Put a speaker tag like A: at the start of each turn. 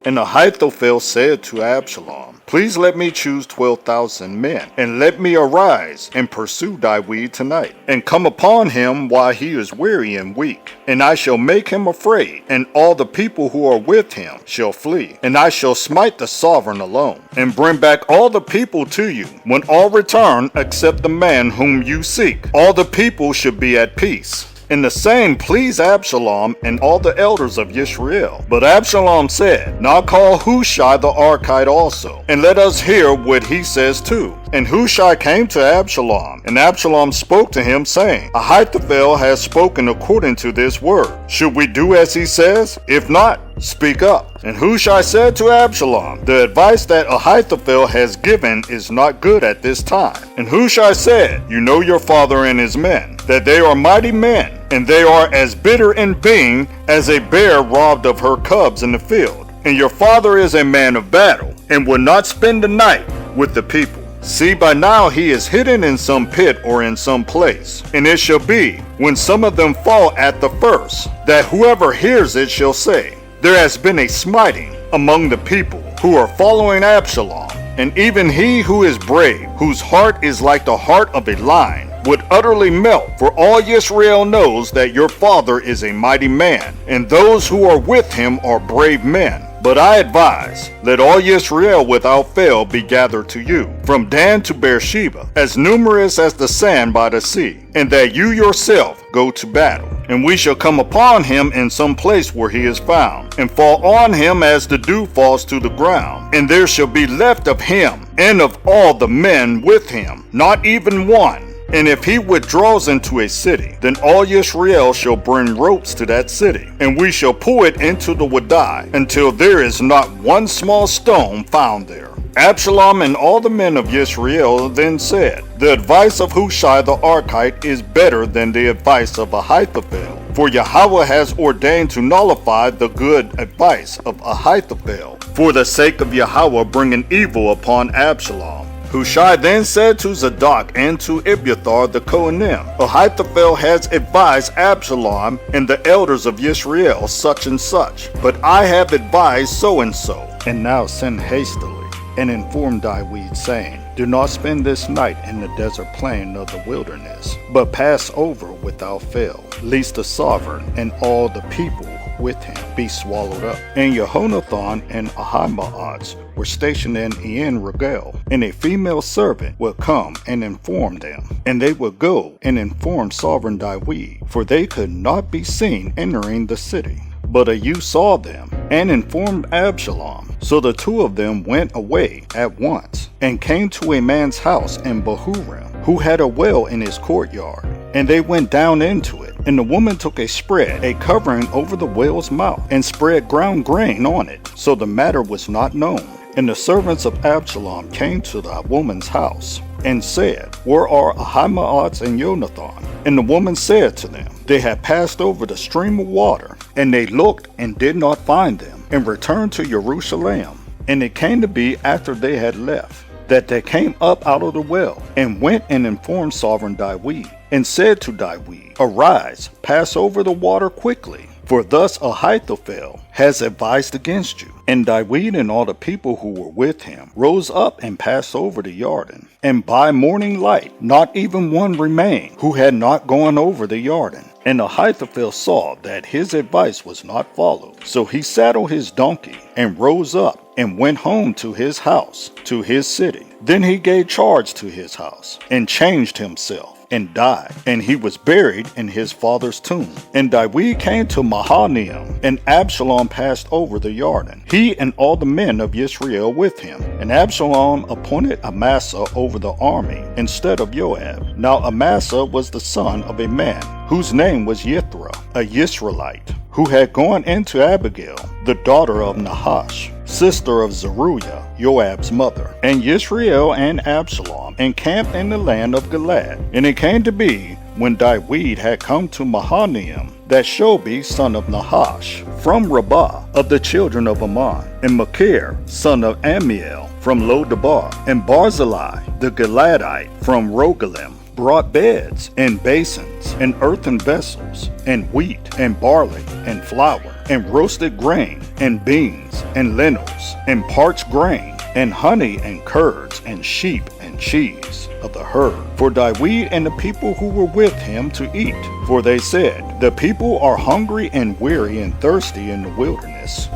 A: And Ahithophel said to Absalom, Please let me choose 12,000 men, and let me arise and pursue David tonight, and come upon him while he is weary and weak. And I shall make him afraid, and all the people who are with him shall flee. And I shall smite the sovereign alone, and bring back all the people to you. When all return, except the man whom you seek, all the people should be at peace. And the same pleased Absalom and all the elders of Yisrael. But Absalom said, Now call Hushai the Archite also, and let us hear what he says too. And Hushai came to Absalom, and Absalom spoke to him, saying, Ahithophel has spoken according to this word. Should we do as he says? If not, speak up. And Hushai said to Absalom, The advice that Ahithophel has given is not good at this time. And Hushai said, You know your father and his men, that they are mighty men, and they are as bitter in being as a bear robbed of her cubs in the field. And your father is a man of battle, and will not spend the night with the people. See, by now he is hidden in some pit or in some place. And it shall be, when some of them fall at the first, that whoever hears it shall say, There has been a smiting among the people who are following Absalom. And even he who is brave, whose heart is like the heart of a lion, would utterly melt, for all Yisrael knows that your father is a mighty man, and those who are with him are brave men. But I advise, let all Yisrael without fail be gathered to you, from Dan to Beersheba, as numerous as the sand by the sea, and that you yourself go to battle. And we shall come upon him in some place where he is found, and fall on him as the dew falls to the ground. And there shall be left of him, and of all the men with him, not even one. And if he withdraws into a city, then all Yisrael shall bring ropes to that city, and we shall pull it into the Wadai, until there is not one small stone found there. Absalom and all the men of Yisrael then said, The advice of Hushai the Archite is better than the advice of Ahithophel, for Yahweh has ordained to nullify the good advice of Ahithophel, for the sake of Yahweh bringing evil upon Absalom. Hushai then said to Zadok and to Abiathar the Kohanim, Ahithophel has advised Absalom and the elders of Yisrael such and such, but I have advised so and so. And now send hastily and inform David, saying, Do not spend this night in the desert plain of the wilderness, but pass over without fail, lest the sovereign and all the people with him be swallowed up. And Jehonathan and Ahimaaz were stationed in En Rogel, and a female servant would come and inform them. And they would go and inform sovereign David, for they could not be seen entering the city. But a youth saw them, and informed Absalom. So the two of them went away at once, and came to a man's house in Bahurim, who had a well in his courtyard. And they went down into it. And the woman took a spread, a covering over the well's mouth, and spread ground grain on it, so the matter was not known. And the servants of Absalom came to the woman's house, and said, Where are Ahimaaz and Jonathan? And the woman said to them, They had passed over the stream of water. And they looked and did not find them, and returned to Jerusalem. And it came to be after they had left, that they came up out of the well, and went and informed sovereign David, and said to David, Arise, pass over the water quickly, for thus Ahithophel has advised against you. And David and all the people who were with him rose up and passed over the Jordan. And by morning light not even one remained who had not gone over the Jordan. And Ahithophel saw that his advice was not followed. So he saddled his donkey and rose up and went home to his house, to his city. Then he gave charge to his house and changed himself, and died, and he was buried in his father's tomb. And David came to Mahanaim, and Absalom passed over the Jordan, he and all the men of Israel with him. And Absalom appointed Amasa over the army instead of Joab. Now Amasa was the son of a man whose name was Yithra, a Yisraelite, who had gone into Abigail, the daughter of Nahash, sister of Zeruiah, Joab's mother. And Yisrael and Absalom encamped in the land of Gilead. And it came to be, when David had come to Mahanaim, that Shobi, son of Nahash, from Rabbah, of the children of Ammon, and Machir, son of Amiel, from Lodabar, and Barzillai, the Gileadite, from Rogelim, brought beds and basins and earthen vessels and wheat and barley and flour and roasted grain, and beans, and lentils, and parched grain, and honey, and curds, and sheep, and cheese of the herd, for Dawid and the people who were with him to eat. For they said, The people are hungry and weary and thirsty in the wilderness.